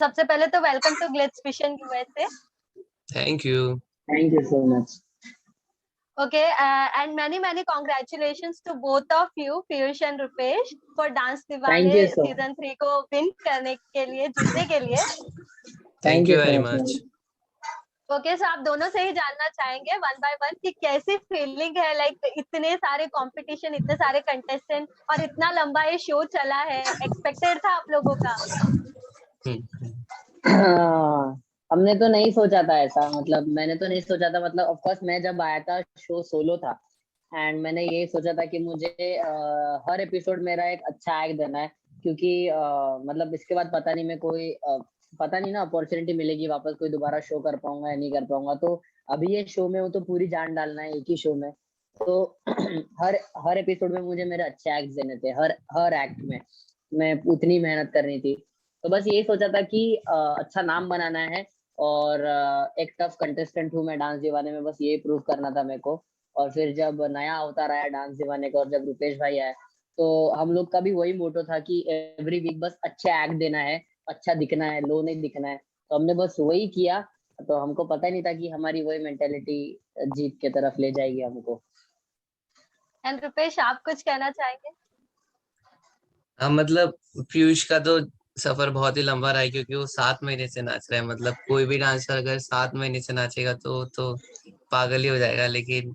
सबसे पहले तो welcome to glitz vision USA. Thank you. Thank you so much. Okay, and many congratulations to both of you, Piyush and Rupesh, for Dance Thank Diwali you so season 3 को win करने के लिए, जीतने के लिए। Thank Thank you you so very much. much. Okay, so आप दोनों से ही जानना चाहेंगे वन बाय वन कि कैसी फीलिंग है, लाइक इतने सारे कंपटीशन, इतने सारे कंटेस्टेंट और इतना लंबा ये शो चला है। एक्सपेक्टेड था आप लोगों का? हमने तो नहीं सोचा था ऐसा, मतलब मैंने तो नहीं सोचा था, मतलब ऑफ कोर्स मैं जब आया था शो सोलो था एंड मैंने ये सोचा था कि मुझे हर एपिसोड मेरा एक अच्छा एक्ट देना है, क्योंकि मतलब इसके बाद पता नहीं मैं कोई पता नहीं ना अपॉर्चुनिटी मिलेगी वापस कोई दोबारा शो कर पाऊंगा या नहीं कर पाऊंगा। तो अभी ये शो में हूँ तो पूरी जान डालना है एक ही शो में। तो हर हर एपिसोड में मुझे मेरे अच्छे एक्ट देने थे, हर हर एक्ट में मैं उतनी मेहनत करनी थी। तो बस यही सोचा था कि अच्छा नाम बनाना है और एक टफ कंटेस्टेंट हूँ मैं डांस दीवाने में, बस ये प्रूव करना था मेरे को। और फिर जब नया अवतार आया डांस दीवाने का और जब रुपेश भाई आए तो हम लोग का भी वही मोटो था कि एवरी वीक बस अच्छे एक्ट देना है, अच्छा दिखना है, लो नहीं दिखना है। तो हमने बस वही किया। तो हमको पता ही नहीं था कि हमारी वही मेंटेलिटी जीत के तरफ ले जाएगी हमको। एंड रुपेश, आप कुछ कहना चाहेंगे? हाँ, मतलब पीयूष का तो सफर बहुत ही लंबा रहा है, क्योंकि वो 7 महीने से नाच रहा है। मतलब कोई भी डांसर अगर 7 महीने से नाचेगा तो पागल ही हो जाएगा। लेकिन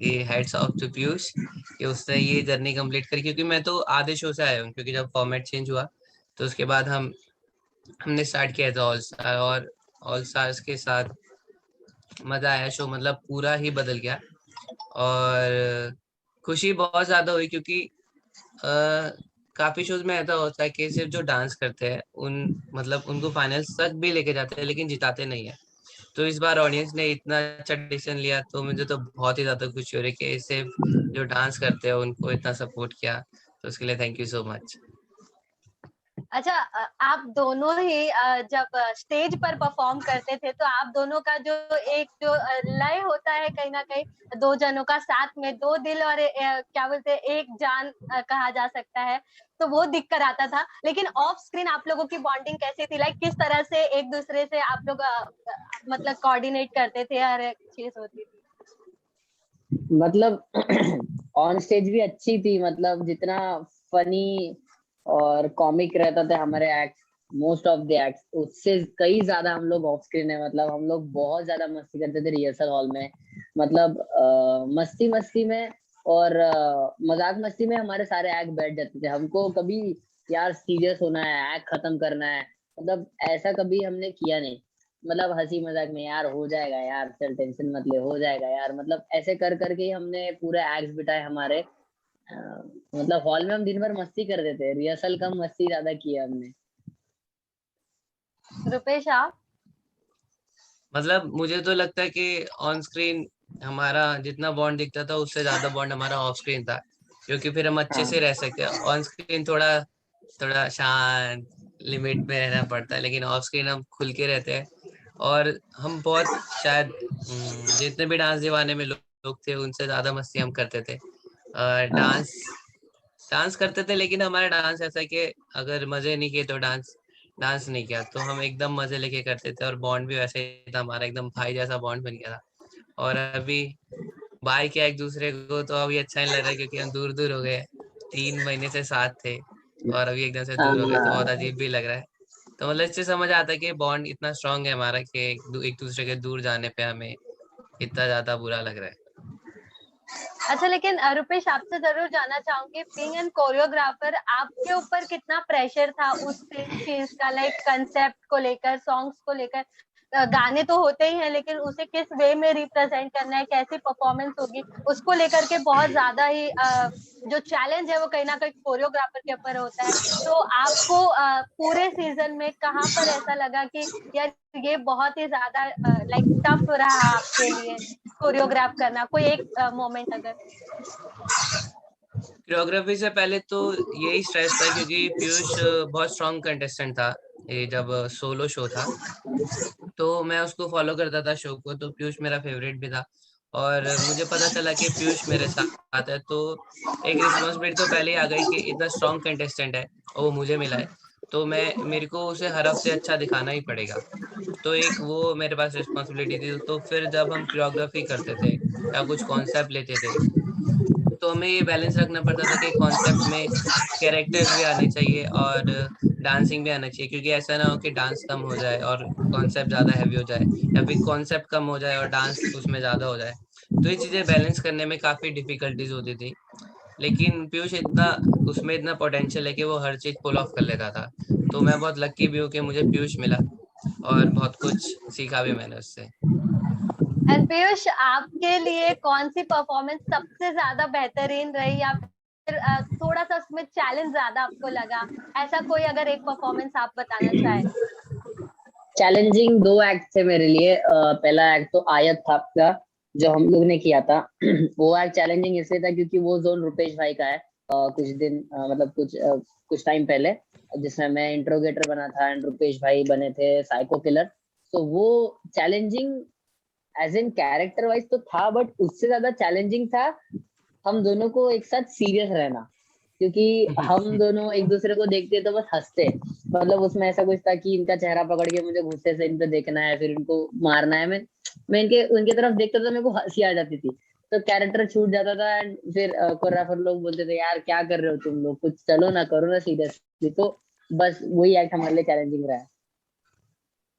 ये हेड्स ऑफ टू पीयूष कि उसने ये जर्नी कंप्लीट करी, क्योंकि मैं तो आधे शो से आया हूँ। क्योंकि जब फॉर्मेट चेंज हुआ तो उसके बाद हमने स्टार्ट किया था ऑल स्टार, और ऑल स्टार्स के साथ मजा आया। शो मतलब पूरा ही बदल गया और खुशी बहुत ज्यादा हुई, क्योंकि काफी शोज में ऐसा होता है कि सिर्फ जो डांस करते हैं उन मतलब उनको फाइनल्स तक भी लेके जाते हैं लेकिन जिताते नहीं है। तो इस बार ऑडियंस ने इतना अच्छा डिसीजन लिया, तो मुझे तो बहुत ही ज्यादा खुशी हो रही है कि सिर्फ जो डांस करते हैं उनको इतना सपोर्ट किया। तो उसके लिए थैंक यू सो मच। अच्छा, आप दोनों ही जब स्टेज पर परफॉर्म करते थे तो आप दोनों का जो एक जो लय होता है, कहीं ना कहीं दो जनों का साथ में दो दिल और क्या बोलते हैं एक जान कहा जा सकता है, तो वो दिख कर आता था। लेकिन ऑफ स्क्रीन आप लोगों की बॉन्डिंग कैसी थी? लाइक किस तरह से एक दूसरे से आप लोग मतलब कोऑर्डिनेट करते थे, हर एक चीज होती थी? मतलब ऑन स्टेज भी अच्छी थी, मतलब जितना फनी और कॉमिक रहता था हमारे act, most of the act उससे कई ज्यादा हम लोग ऑफ स्क्रीन है। मतलब हम लोग बहुत ज्यादा मस्ती करते थे रिहर्सल हॉल में, मतलब मस्ती मस्ती में और मजाक मस्ती में हमारे सारे एक्ट बैठ जाते थे। हमको कभी यार सीरियस होना है, एक्ट खत्म करना है, मतलब ऐसा कभी हमने किया नहीं। मतलब हंसी मजाक में यार हो जाएगा यार, चल टेंशन मत ले, हो जाएगा यार, मतलब ऐसे कर करके ही हमने पूरे एक्ट्स बिताए हमारे। अ, मतलब हॉल में हम दिन भर मस्ती कर देते हैं, रिहर्सल कम मस्ती ज्यादा किया हमने। रुपेश, आप? मतलब मुझे तो लगता है कि ऑन स्क्रीन हमारा जितना बॉन्ड दिखता था उससे ज्यादा बॉन्ड हमारा ऑफ स्क्रीन था, क्योंकि फिर हम अच्छे से हाँ रह सकते हैं। ऑन स्क्रीन थोड़ा थोड़ा शांत लिमिट में रहना पड़ता है, लेकिन ऑफ स्क्रीन हम खुल के रहते हैं। और हम बहुत शायद जितने भी डांस दीवाने में लोग थे उनसे ज्यादा मस्ती हम करते थे। हाँ डांस डांस करते थे, लेकिन हमारा डांस ऐसा है कि अगर मजे नहीं किए तो डांस डांस नहीं किया। तो हम एकदम मजे लेके करते थे और बॉन्ड भी वैसे ही था, हमारा एकदम भाई जैसा बॉन्ड बन गया था। और अभी बाय किया एक दूसरे को तो अभी अच्छा नहीं लग रहा है, क्योंकि हम दूर दूर हो गए। 3 महीने से साथ थे और अभी एकदम से दूर हो गए तो बहुत हाँ। अजीब भी लग रहा है। तो मतलब इससे समझ आता है कि बॉन्ड इतना स्ट्रांग है हमारा कि एक दूसरे के दूर जाने पे हमें इतना ज्यादा बुरा लग रहा है। अच्छा, लेकिन रुपेश, आपसे जरूर जानना चाहूंगी, बीइंग एन कोरियोग्राफर आपके ऊपर कितना प्रेशर था उस चीज का, लाइक कंसेप्ट को लेकर, सॉन्ग्स को लेकर? गाने तो होते ही हैं, लेकिन उसे किस वे में रिप्रेजेंट करना है, कैसी परफॉर्मेंस होगी, उसको लेकर के बहुत ज्यादा ही जो चैलेंज है वो कहीं ना कहीं कोरियोग्राफर के ऊपर होता है। तो आपको पूरे सीजन में कहाँ पर ऐसा लगा कि यार ये बहुत ही ज्यादा लाइक टफ रहा आपके लिए कोरियोग्राफ करना? कोई एक मोमेंट अगर। कोरियोग्राफी से पहले तो यही स्ट्रेस था, क्योंकि पीयूष बहुत स्ट्रांग कंटेस्टेंट था। ये जब सोलो शो था तो मैं उसको फॉलो करता था शो को, तो पीयूष मेरा फेवरेट भी था। और मुझे पता चला कि पीयूष मेरे साथ है, तो एक रिस्पॉन्सिबिलिटी तो पहले ही आ गई कि इतना स्ट्रांग कंटेस्टेंट है और वो मुझे मिला है। तो मेरे को उसे हर हफ्ते अच्छा दिखाना ही पड़ेगा। तो एक वो मेरे पास रिस्पॉन्सिबिलिटी थी। तो फिर जब हम कोरियोग्राफी करते थे या कुछ कॉन्सेप्ट लेते थे, तो हमें ये बैलेंस रखना पड़ता था कि कॉन्सेप्ट में कैरेक्टर्स भी आने चाहिए और डांसिंग भी आना चाहिए, क्योंकि ऐसा ना हो कि डांस कम हो जाए और कॉन्सेप्ट ज्यादा हैवी हो जाए, या फिर कॉन्सेप्ट कम हो जाए और डांस उसमें ज्यादा हो जाए। तो ये चीजें बैलेंस करने में काफी डिफिकल्टीज होती थी। लेकिन पीयूष इतना, उसमें इतना पोटेंशियल है कि वो हर चीज पुल ऑफ कर लेता था। तो मैं बहुत लकी भी हूँ कि मुझे पीयूष मिला और बहुत कुछ सीखा भी मैंने उससे। एंड पीयूष, आपके लिए कौन सी परफॉर्मेंस सबसे ज्यादा बेहतरीन रही, या फिर थोड़ा सा उसमें चैलेंज ज्यादा आपको लगा? ऐसा कोई अगर एक परफॉर्मेंस आप बताना चाहे। चैलेंजिंग 2 एक्ट थे मेरे लिए। पहला एक्ट तो आयत था आपका, जो हम लोग ने किया था। वो एक्ट चैलेंजिंग इसलिए था क्योंकि वो जोन रुपेश भाई का है। कुछ दिन मतलब कुछ टाइम पहले, जिसमें मैं इंट्रोगेटर बना था एंड रुपेश भाई बने थे साइको किलर। तो वो challenging as in character wise तो था, बट उससे ज्यादा चैलेंजिंग था हम दोनों को एक साथ सीरियस रहना, क्योंकि हम दोनों एक दूसरे को देखते तो बस हंसते। मतलब उसमें ऐसा कुछ था कि इनका चेहरा पकड़ के मुझे गुस्से से इन पे देखना है, फिर इनको मारना है। मैं इनके उनकी तरफ देखता था, मेरे को हंसी आ जाती थी। तो कैरेक्टर छूट जाता था एंड फिर कोरियोग्राफर लोग बोलते थे, यार क्या कर रहे हो तुम लोग, कुछ चलो ना, करो ना सीरियसली। तो बस वही एक्ट हमारे लिए चैलेंजिंग रहा है।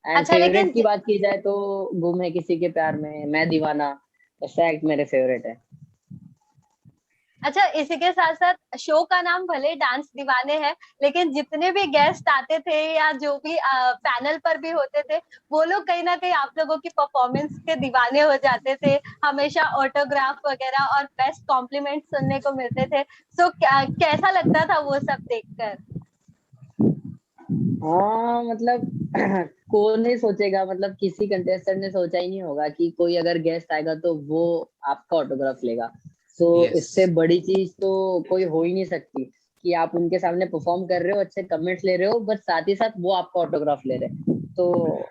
एंड अच्छा, फेवरेट लेकिन की बात की जाए तो गुम है किसी के प्यार में, मैं दीवाना, ऐसा एक्ट मेरे फेवरेट है। अच्छा, इसी के साथ साथ शो का नाम भले डांस दीवाने है, लेकिन जितने भी गेस्ट आते थे या जो भी पैनल पर भी होते थे, वो लोग कहीं ना कहीं आप लोगों की परफॉर्मेंस के दीवाने हो जाते थे। हमेशा ऑटोग्राफ वगैरह और बेस्ट कॉम्प्लीमेंट सुनने को मिलते थे। सो कैसा लगता था वो सब देखकर? हाँ मतलब कौन नहीं सोचेगा, मतलब किसी कंटेस्टेंट ने सोचा ही नहीं होगा कि कोई अगर गेस्ट आएगा तो वो आपका ऑटोग्राफ लेगा। तो यस। इससे बड़ी चीज तो कोई हो ही नहीं सकती कि आप उनके सामने परफॉर्म कर रहे हो, अच्छे कमेंट्स ले रहे हो, बट साथ ही साथ वो आपका ऑटोग्राफ ले रहे हैं। तो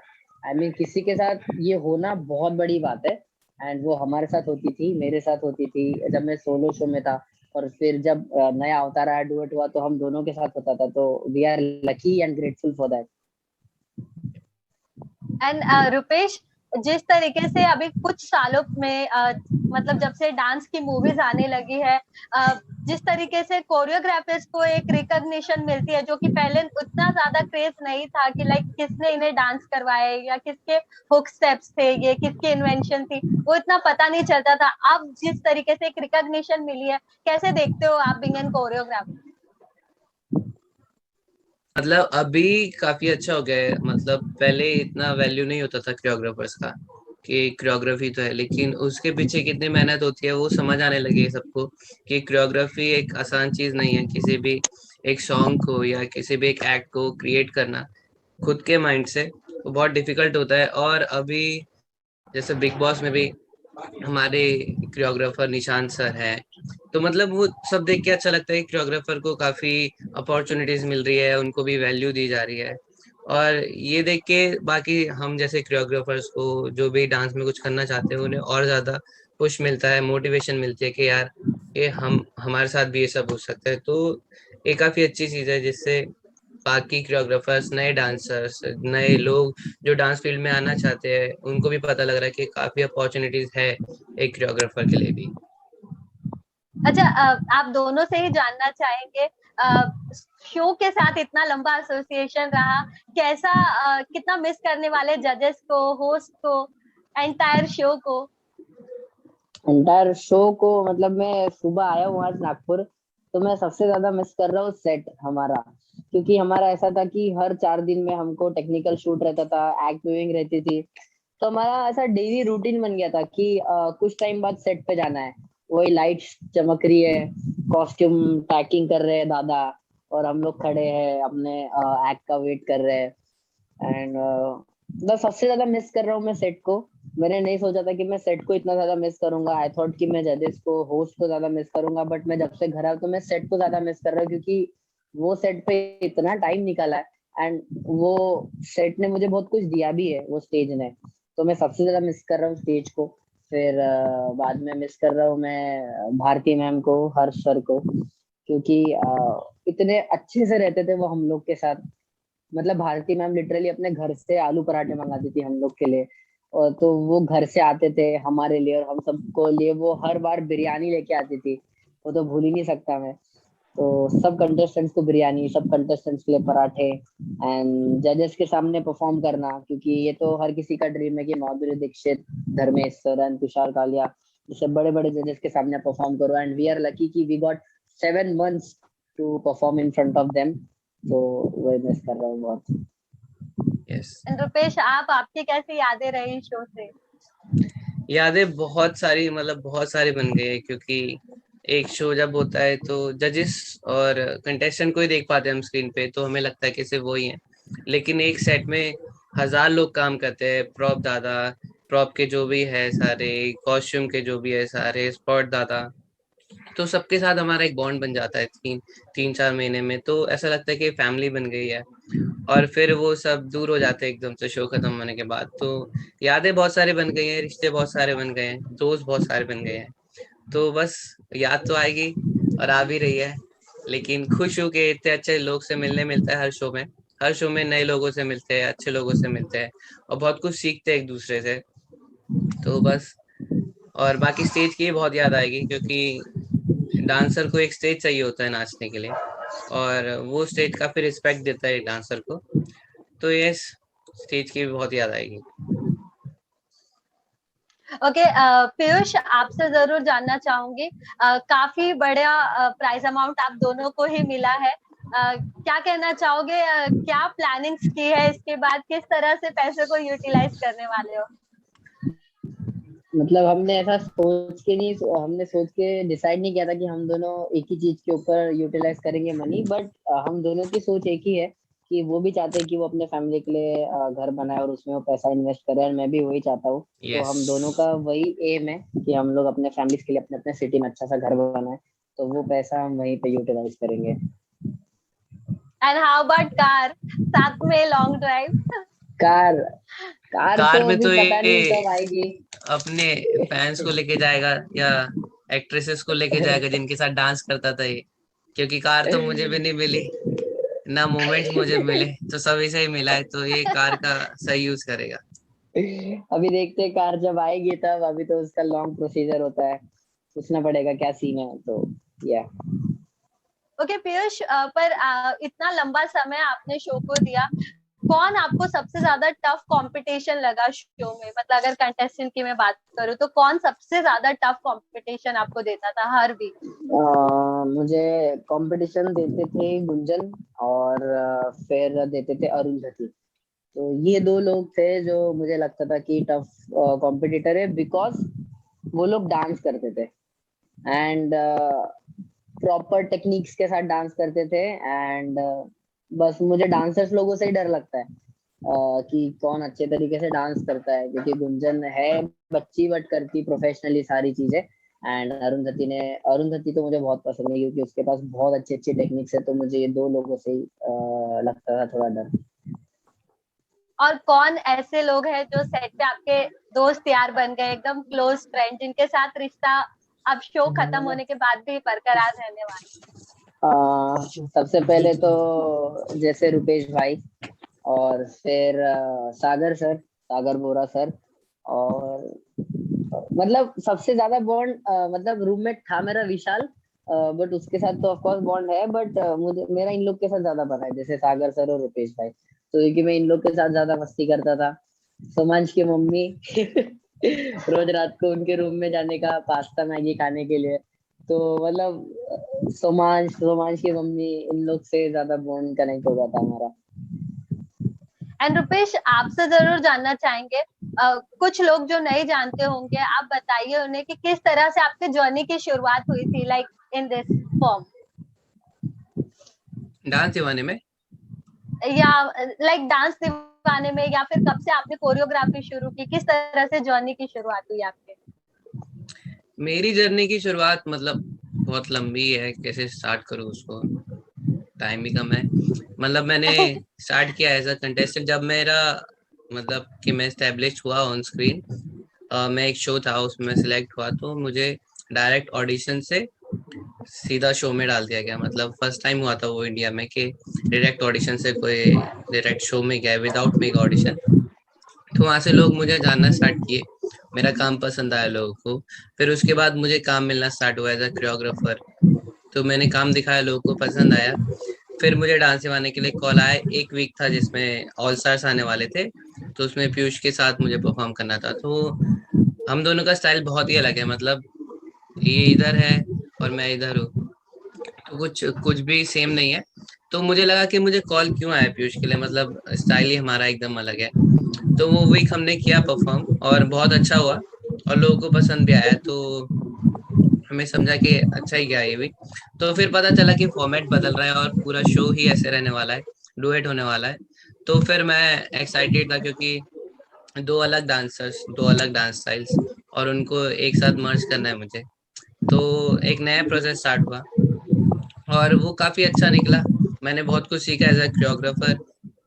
आई मीन किसी के साथ ये होना बहुत बड़ी बात है। एंड वो हमारे साथ होती थी, मेरे साथ होती थी जब मैं सोलो शो में था। और फिर जब नया अवतार आया, डुएट हुआ, तो हम दोनों के साथ होता था। तो we are lucky and grateful for that. And Rupesh, जिस तरीके से अभी कुछ सालों में मतलब जब से डांस की मूवीज आने लगी है, जिस तरीके से कोरियोग्राफर्स को एक रिकॉग्निशन मिलती है, जो कि पहले उतना ज्यादा क्रेज नहीं था कि लाइक किसने इन्हें डांस करवाए या किसके हुक स्टेप्स थे, ये किसकी इन्वेंशन थी, वो इतना पता नहीं चलता था। अब जिस तरीके से एक रिकॉग्निशन मिली है, कैसे देखते हो आप बीइंग एन कोरियोग्राफर? मतलब अभी काफी अच्छा हो गया है। मतलब पहले इतना वैल्यू नहीं होता था कोरियोग्राफर्स का, कि कोरियोग्राफी तो है लेकिन उसके पीछे कितनी मेहनत होती है वो समझ आने लगी है सबको, कि कोरियोग्राफी एक आसान चीज नहीं है। किसी भी एक सॉन्ग को या किसी भी एक एक्ट को क्रिएट करना खुद के माइंड से, वो बहुत डिफिकल्ट होता है। और अभी जैसे बिग बॉस में भी हमारे कोरियोग्राफर निशांत सर है। तो मतलब वो सब देख के अच्छा लगता है कि कोरियोग्राफर को काफी अपॉर्चुनिटीज मिल रही है, उनको भी वैल्यू दी जा रही है। और ये देख के बाकी हम जैसे कोरियोग्राफर्स को जो भी डांस में कुछ करना चाहते हैं, उन्हें और ज्यादा पुश मिलता है, मोटिवेशन मिलती है कि यार ये हम हमारे साथ भी ये सब हो सकता है। तो ये काफी अच्छी चीज है, जिससे बाकी कोरियोग्राफर्स, नए डांसर्स, नए लोग जो डांस फील्ड में आना चाहते हैं, उनको भी पता लग रहा है कि काफी अपॉर्चुनिटीज है एक कोरियोग्राफर के लिए भी। अच्छा, आप दोनों से ही जानना चाहेंगे, शो के साथ इतना लंबा एसोसिएशन रहा, कैसा, कितना मिस करने वाले जजेस को, होस्ट को, एंटायर शो को? एंटायर शो को मतलब मैं सुबह आया हूँ आज नागपुर, तो मैं सबसे ज्यादा मिस कर रहा हूँ सेट हमारा। क्योंकि हमारा ऐसा था कि हर 4 दिन में हमको टेक्निकल शूट रहता था, एक्ट व्यूइंग रहती थी। तो हमारा ऐसा डेली रूटीन बन गया था कि कुछ टाइम बाद सेट पे जाना है। वही लाइट्स चमक रही है, कॉस्ट्यूम पैकिंग कर रहे हैं दादा, और हम लोग खड़े हैं अपने एक्ट का वेट कर रहे हैं। एंड बस सबसे ज्यादा मिस कर रहा हूँ मैं सेट को। मैंने नहीं सोचा था कि मैं सेट को इतना ज्यादा मिस करूंगा। आई थॉट कि मैं जजेस को, होस्ट को ज्यादा मिस करूंगा, बट मैं जब से घर आया तो मैं सेट को ज्यादा मिस कर रहा हूँ, क्योंकि वो सेट पे इतना टाइम निकाला है। एंड वो सेट ने मुझे बहुत कुछ दिया भी है, वो स्टेज ने। तो मैं सबसे ज्यादा मिस कर रहा हूँ स्टेज को। फिर बाद में मिस कर रहा हूँ मैं भारती मैम को, हर्ष सर को, क्योंकि इतने अच्छे से रहते थे वो हम लोग के साथ। मतलब भारती मैम लिटरली अपने घर से आलू पराठे मंगाती थी हम लोग के लिए, और तो वो घर से आते थे हमारे लिए और हम सबको लिए वो हर बार बिरयानी लेके आती थी, वो तो भूल ही नहीं सकता मैं। तो सब कंटेस्टेंट्स को बिरयानी, सब कंटेस्टेंट्स के लिए पराठे, एंड जजेस के सामने परफॉर्म करना, क्योंकि ये तो हर किसी का ड्रीम है कि माधुरी दीक्षित, धर्मेश सर एंड तुषार कालिया जैसे बड़े बड़े जजेस के सामने परफॉर्म करो, एंड वी आर लकी कि we got 7 months to perform in front of them. तो वही मिस कर रहा हूँ बहुत। यस। एंड रुपेश, आपकी कैसी यादें रही शो से? यादें बहुत सारी, मतलब बहुत सारी बन गई है, क्योंकि एक शो जब होता है तो जजेस और कंटेस्टेंट को ही देख पाते हैं हम स्क्रीन पे, तो हमें लगता है कि सिर्फ वही है, लेकिन एक सेट में 1000 लोग काम करते हैं। प्रॉप दादा, प्रॉप के जो भी है सारे, कॉस्ट्यूम के जो भी है सारे, स्पॉट दादा, तो सबके साथ हमारा एक बॉन्ड बन जाता है 3-4 महीने में, तो ऐसा लगता है कि फैमिली बन गई है। और फिर वो सब दूर हो जाते हैं एकदम से शो खत्म होने के बाद, तो यादें बहुत सारे बन गई हैं, रिश्ते बहुत सारे बन गए हैं, दोस्त बहुत सारे बन गए हैं। तो बस याद तो आएगी और आ भी रही है, लेकिन खुश हूँ कि इतने अच्छे लोग से मिलने मिलता है हर शो में। हर शो में नए लोगों से मिलते हैं, अच्छे लोगों से मिलते हैं और बहुत कुछ सीखते हैं एक दूसरे से। तो बस, और बाकी स्टेज की बहुत याद आएगी, क्योंकि डांसर को एक स्टेज चाहिए होता है नाचने के लिए, और वो स्टेज काफी रिस्पेक्ट देता है डांसर को। तो यस, स्टेज की भी बहुत याद आएगी। ओके, पीयूष, आपसे जरूर जानना चाहूंगी, काफी बड़ा प्राइज अमाउंट आप दोनों को ही मिला है। क्या कहना चाहोगे, क्या प्लानिंग्स की है इसके बाद, किस तरह से पैसे को यूटिलाइज करने वाले हो? मतलब हमने ऐसा सोच के नहीं, हमने सोच के डिसाइड नहीं किया था कि हम दोनों एक ही चीज के ऊपर यूटिलाइज करेंगे मनी, बट हम दोनों की सोच एक ही है कि वो भी चाहते हैं कि वो अपने फैमिली के लिए घर बनाए और उसमें वो पैसा इन्वेस्ट करे, और मैं भी वही चाहता हूँ। तो यस। हम दोनों का वही एम है कि हम लोग अपने फैमिलीज के लिए अपने अपने सिटी में अच्छा सा घर बनाए, तो वो पैसा हम वहीं पे यूटिलाइज करेंगे। एंड हाउ अबाउट कार, साथ में long drive? Car, car car तो में अभी तो पता नहीं ये कब आएगी। अपने फैंस को लेके जाएगा या एक्ट्रेसेस को लेके जाएगा जिनके साथ डांस करता था ये, क्योंकि कार तो मुझे भी नहीं मिली, ना मोमेंट्स मुझे मिले, तो सभी से ही मिला है, तो ये कार का सही यूज करेगा। अभी देखते हैं कार जब आएगी तब, अभी तो उसका लॉन्ग प्रोसीजर होता है, पूछना पड़ेगा क्या सीन है, तो या। ओके पीयूष, पर इतना लंबा समय आपने शो को दिया, कौन आपको सबसे ज्यादा टफ कंपटीशन लगा शो में? मतलब अगर कंटेस्टेंट की मैं बात करूँ तो कौन सबसे ज्यादा टफ कंपटीशन आपको देता था हर वीक? मुझे कंपटीशन देते थे गुंजन, और फिर देते थे अरुंधति। तो ये दो लोग थे जो मुझे लगता था कि टफ कॉम्पिटिटर है, बिकॉज वो लोग डांस करते थे एंड प्रॉपर टेक्निक्स के साथ डांस करते थे, एंड बस मुझे डांसर्स लोगों से ही डर लगता है कि कौन अच्छे तरीके से डांस करता है, क्योंकि गुंजन है बच्ची बट करती प्रोफेशनली सारी चीजें, एंड अरुंधति तो मुझे बहुत पसंद है क्योंकि उसके पास बहुत अच्छी अच्छी टेक्निक्स है, तो मुझे ये दो लोगों से ही लगता था थोड़ा डर। और कौन ऐसे लोग हैं जो सेट पे आपके दोस्त यार बन गए, एकदम क्लोज फ्रेंड, जिनके साथ रिश्ता अब शो खत्म होने के बाद भी बरकरार रहने वाला? सबसे पहले तो जैसे रुपेश भाई, और फिर सागर सर, सागर बोरा सर, और मतलब सबसे ज्यादा बॉन्ड मतलब रूममेट था मेरा विशाल, बट उसके साथ तो ऑफ कोर्स बॉन्ड है, बट मुझे मेरा इन लोग के साथ ज्यादा बना है, जैसे सागर सर और रुपेश भाई, तो क्योंकि मैं इन लोग के साथ ज्यादा मस्ती करता था। सोमांश की मम्मी रोज रात को उनके रूम में जाने का पास्ता मैगी खाने के लिए, तो मतलब सोमांश की मम्मी, इन लोग से ज्यादा बॉन्ड कनेक्ट हो गया था हमारा। एंड रुपेश, आपसे जरूर जानना चाहेंगे, कुछ लोग जो नहीं जानते होंगे, आप बताइए उन्हें कि किस तरह से आपके जर्नी की शुरुआत हुई थी, like in this form, dance दीवाने में। या लाइक डांस दीवाने में, या फिर कब से आपने कोरियोग्राफी शुरू की, किस तरह से जर्नी की शुरुआत हुई आपके? मेरी जर्नी की शुरुआत मतलब बहुत लंबी है, कैसे स्टार्ट करूँ उसको, टाइम भी कम है। मतलब मैंने स्टार्ट किया एज अ कंटेस्टेंट जब मेरा, मतलब कि मैं एस्टेब्लिश हुआ ऑन स्क्रीन। मैं एक शो था उसमें सेलेक्ट हुआ, तो मुझे डायरेक्ट ऑडिशन से सीधा शो में डाल दिया गया। मतलब फर्स्ट टाइम हुआ था वो इंडिया में कि डायरेक्ट ऑडिशन से कोई डायरेक्ट शो में गया विदाउट मेक ऑडिशन। तो वहां से लोग मुझे जानना स्टार्ट किए, मेरा काम पसंद आया लोगों को। फिर उसके बाद मुझे काम मिलना स्टार्ट हुआ एज अ कोरियोग्राफर। तो मैंने काम दिखाया, लोगों को पसंद आया। फिर मुझे डांस सिखाने के लिए कॉल आया। एक वीक था जिसमें ऑल स्टार्स आने वाले थे, तो उसमें पीयूष के साथ मुझे परफॉर्म करना था। तो हम दोनों का स्टाइल बहुत ही अलग है। मतलब ये इधर है और मैं इधर हूँ, तो कुछ कुछ भी सेम नहीं है। तो मुझे लगा कि मुझे कॉल क्यों आया पीयूष के लिए, मतलब स्टाइल ही हमारा एकदम अलग है। तो वो वीक हमने किया परफॉर्म और बहुत अच्छा हुआ और लोगों को पसंद भी आया। तो हमें समझा कि अच्छा ही गया ये वीक। तो फिर पता चला कि फॉर्मेट बदल रहा है और पूरा शो ही ऐसे रहने वाला है, डुएट होने वाला है। तो फिर मैं एक्साइटेड था क्योंकि दो अलग डांसर्स, दो अलग डांस स्टाइल्स, और उनको एक साथ मर्ज करना है मुझे। तो एक नया प्रोसेस स्टार्ट हुआ और वो काफी अच्छा निकला। मैंने बहुत कुछ सीखा एज अ कोरियोग्राफर।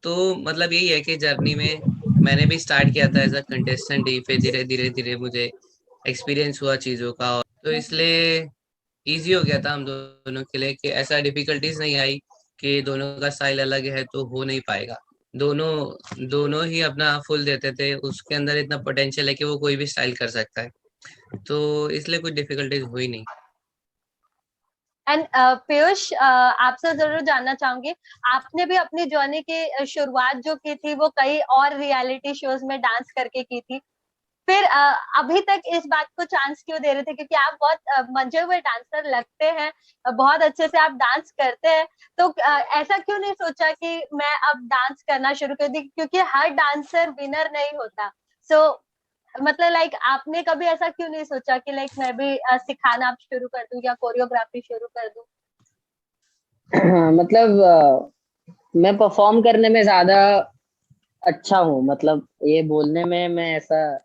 तो मतलब यही है कि जर्नी में मैंने भी स्टार्ट किया था एज अ कंटेस्टेंट ही, फिर धीरे धीरे धीरे मुझे एक्सपीरियंस हुआ चीजों का। और तो इसलिए इजी हो गया था हम दोनों के लिए, कि ऐसा डिफिकल्टीज नहीं आई कि दोनों का स्टाइल अलग है तो हो नहीं पाएगा। दोनों दोनों ही अपना फुल देते थे, उसके अंदर इतना पोटेंशियल है कि वो कोई भी स्टाइल कर सकता है। तो इसलिए कुछ डिफिकल्टीज हुई नहीं। एंड पीयूष, आपसे जरूर जानना चाहूंगी, आपने भी अपनी जर्नी की शुरुआत जो की थी वो कई और रियलिटी शोज में डांस करके की थी। फिर अभी तक इस बात को चांस क्यों दे रहे थे? क्योंकि आप बहुत मंजे हुए डांसर लगते हैं, बहुत अच्छे से आप डांस करते हैं। तो ऐसा क्यों नहीं सोचा कि मैं अब डांस करना शुरू कर दी? क्योंकि हर डांसर विनर नहीं होता। सो मतलब लाइक आपने कभी ऐसा क्यों नहीं सोचा कि लाइक मैं भी सिखाना शुरू कर दूं या कोरियोग्राफी शुरू कर दूं? मतलब मैं परफॉर्म करने में ज्यादा अच्छा हूँ। मतलब ये बोलने में मैं ऐसा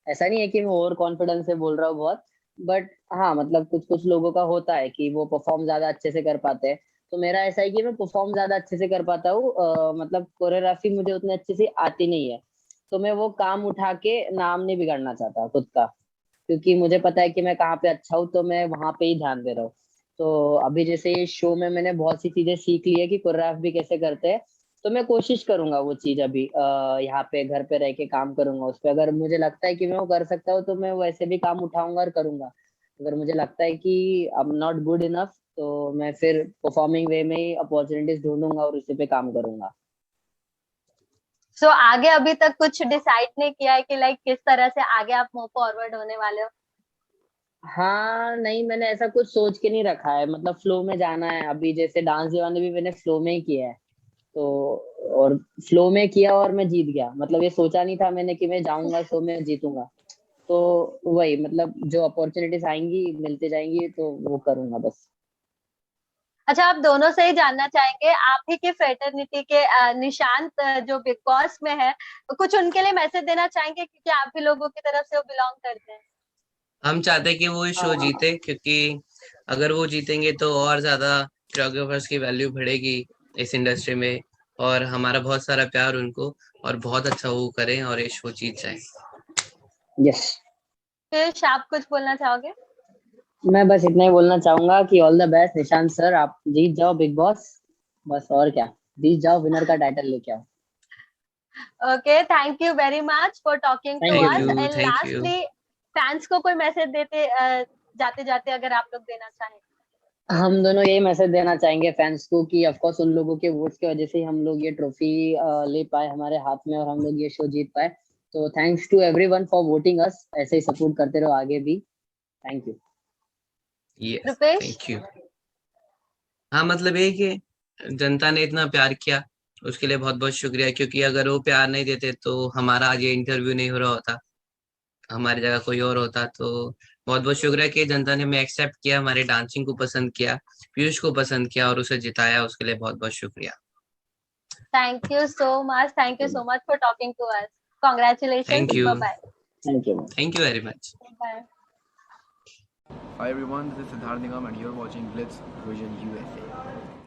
ऐसा नहीं है कि मैं ओवर कॉन्फिडेंस से बोल रहा हूँ बहुत। बट हाँ, मतलब कुछ कुछ लोगों का होता है कि वो परफॉर्म ज्यादा अच्छे से कर पाते हैं। तो मेरा ऐसा है कि मैं परफॉर्म ज्यादा अच्छे से कर पाता हूँ। मतलब कोरियोग्राफी मुझे उतनी अच्छे से आती नहीं है। तो मैं वो काम उठा के नाम नहीं बिगाड़ना चाहता खुद का, क्योंकि मुझे पता है कि मैं कहाँ पे अच्छा हूँ, तो मैं वहां पे ही ध्यान दे रहा हूँ। तो अभी जैसे इस शो में मैंने बहुत सी चीजें सीख ली है कि कोरियोग्राफ भी कैसे करते हैं। तो मैं कोशिश करूंगा वो चीज अभी यहाँ पे घर पे रह के काम करूंगा उस पर। अगर मुझे लगता है कि मैं वो कर सकता हूँ तो मैं वैसे भी काम उठाऊंगा और करूंगा। अगर मुझे लगता है कि I am not good enough, तो मैं फिर परफॉर्मिंग वे में ही अपॉर्चुनिटीज ढूंढूंगा और उसी पे काम करूंगा। सो आगे अभी तक कुछ डिसाइड नहीं किया है कि लाइक किस तरह से आगे आप मूव फॉरवर्ड होने वाले हो? हाँ नहीं, मैंने ऐसा कुछ सोच के नहीं रखा है। मतलब फ्लो में जाना है। अभी जैसे डांस दीवाने भी मैंने फ्लो में ही किया है। तो और फ्लो में किया और मैं जीत गया। मतलब ये सोचा नहीं था मैंने कि मैं जाऊंगा शो में जीतूंगा। तो वही, मतलब जो अपॉर्चुनिटीज आएंगी मिलती जाएंगी तो वो करूंगा बस। अच्छा, आप दोनों से ही जानना चाहेंगे, आप ही के फ्रेटर्निटी के निशांत जो बिग बॉस में है, कुछ उनके लिए मैसेज देना चाहेंगे? क्योंकि आप भी लोगों की तरफ से वो बिलोंग करते हैं। हम चाहते हैं कि वो शो हाँ। जीते, क्योंकि अगर वो जीतेंगे तो और ज्यादा कोरियोग्राफर्स की वैल्यू बढ़ेगी इस इंडस्ट्री में, और हमारा बहुत सारा प्यार उनको, और बहुत अच्छा वो करें और ये शो जीत जाए। यस। फिर आप कुछ बोलना चाहोगे? मैं बस इतना ही बोलना चाहूंगा कि all the best Nishant sir, आप जीत जाओ बिग बॉस। बस और क्या, जीत जाओ, विनर का टाइटल लेके आओ। Okay, thank you very much for talking to thank you thank us. Ma'am. You, and thank you. Lastly, fans को कोई मैसेज देते जाते जाते अगर आप लोग देना चाहें? हम दोनों यही मैसेज देना चाहेंगे फैंस को कि ऑफ कोर्स उन लोगों के वोट्स की वजह से ही हम लोग ये ट्रॉफी ले पाए हमारे हाथ में और हम लोग ये शो जीत पाए। तो thanks to everyone for voting us. ऐसे ही सपोर्ट करते रहो आगे भी। Thank you. Yes, Rupesh? Thank you. हाँ, मतलब ये कि जनता ने इतना प्यार किया, उसके लिए बहुत बहुत शुक्रिया। क्योंकि अगर वो प्यार नहीं देते तो हमारा आज ये इंटरव्यू नहीं हो रहा होता, हमारी जगह कोई और होता। तो बहुत बहुत शुक्रिया कि जनता ने हमें एक्सेप्ट किया, हमारे डांसिंग को पसंद किया, पीयूष को पसंद किया और उसे जिताया। उसके लिए बहुत बहुत शुक्रिया। Thank you so much, thank you so much for talking to us. Congratulations. Thank you, Bye bye. Thank you. Thank you very much. Bye. Hi everyone, this is Siddharth Nigam and you're watching Glitz Vision USA.